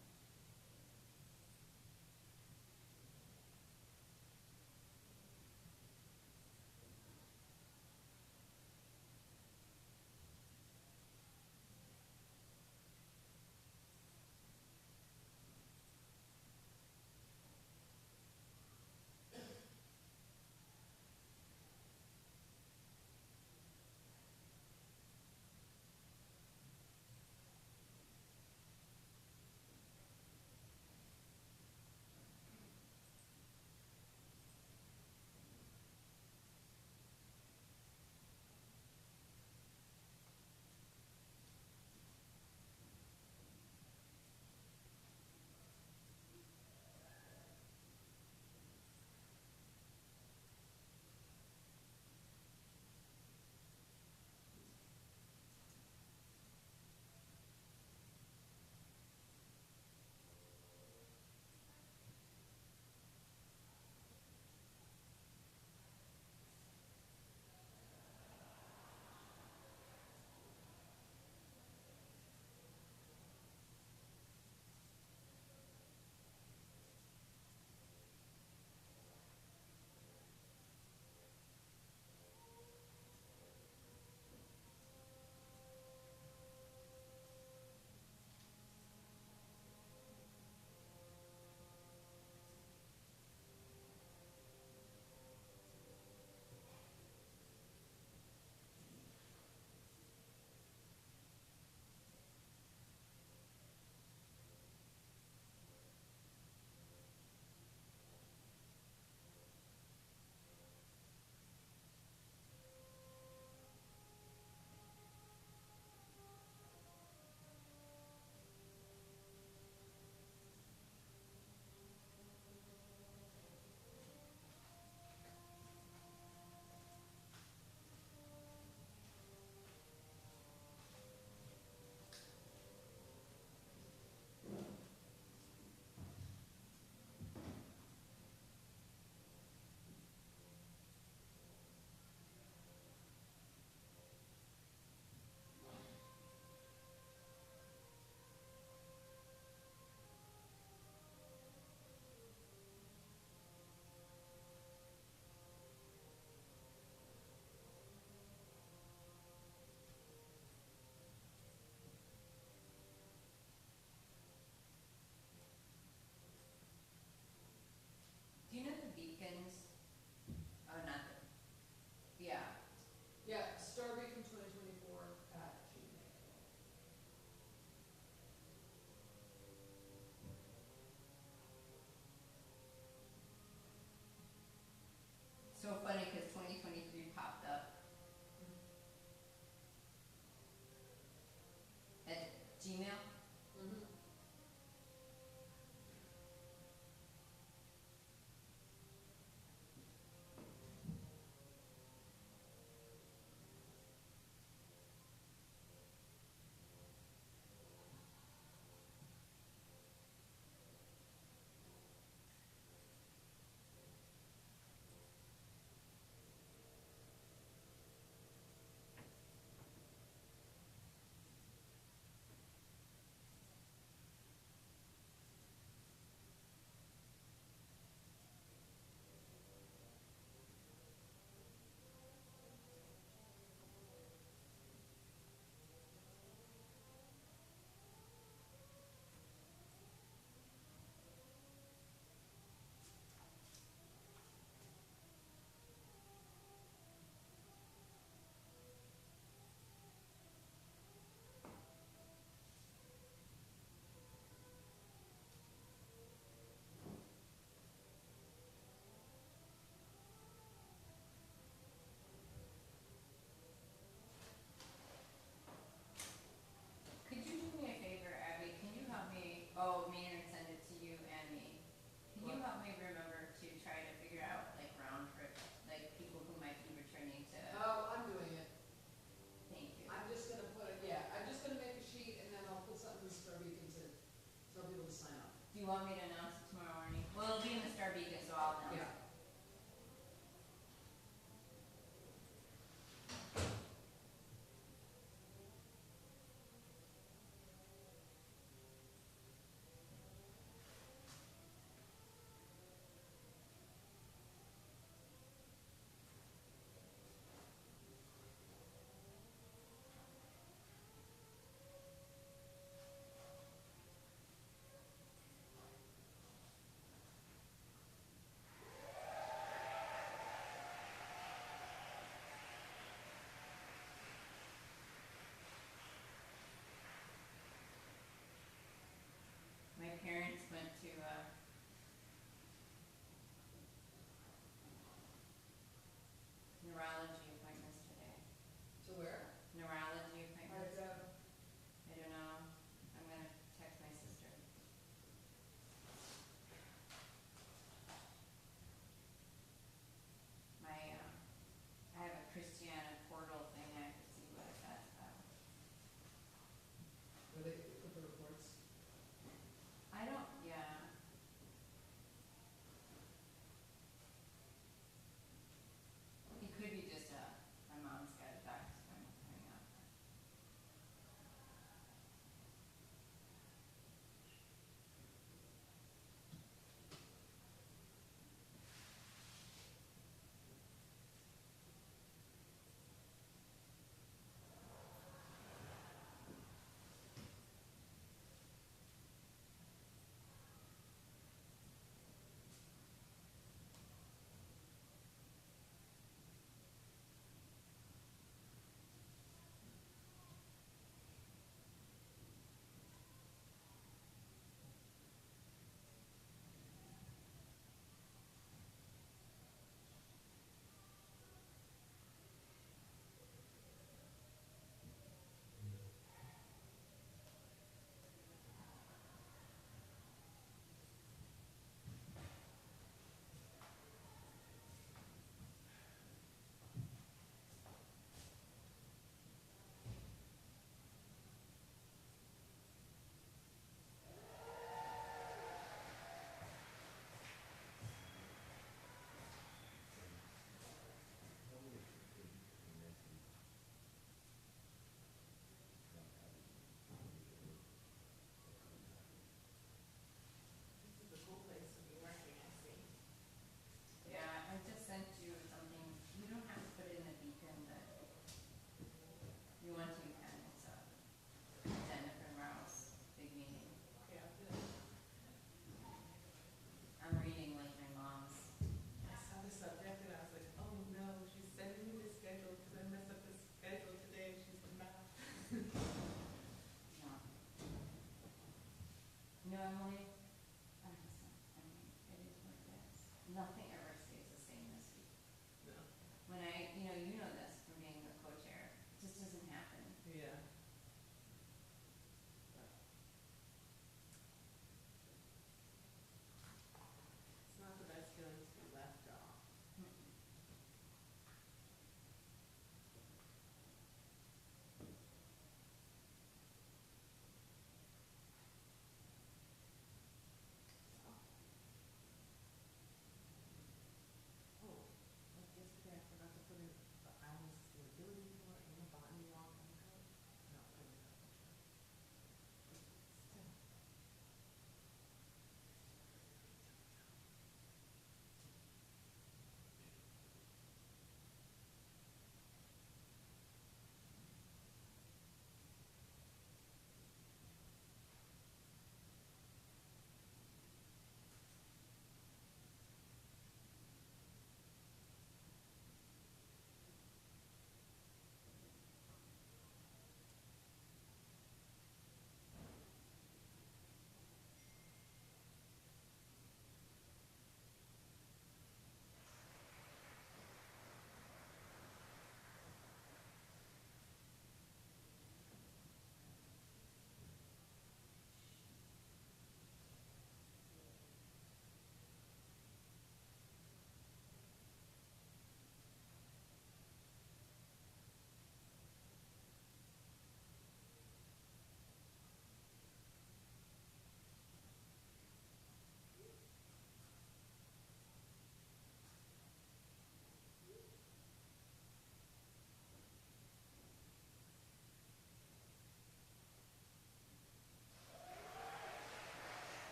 you want me to announce it tomorrow morning? Well, it'll be in the Star Beacon, so I'll announce it.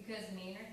Because Maynard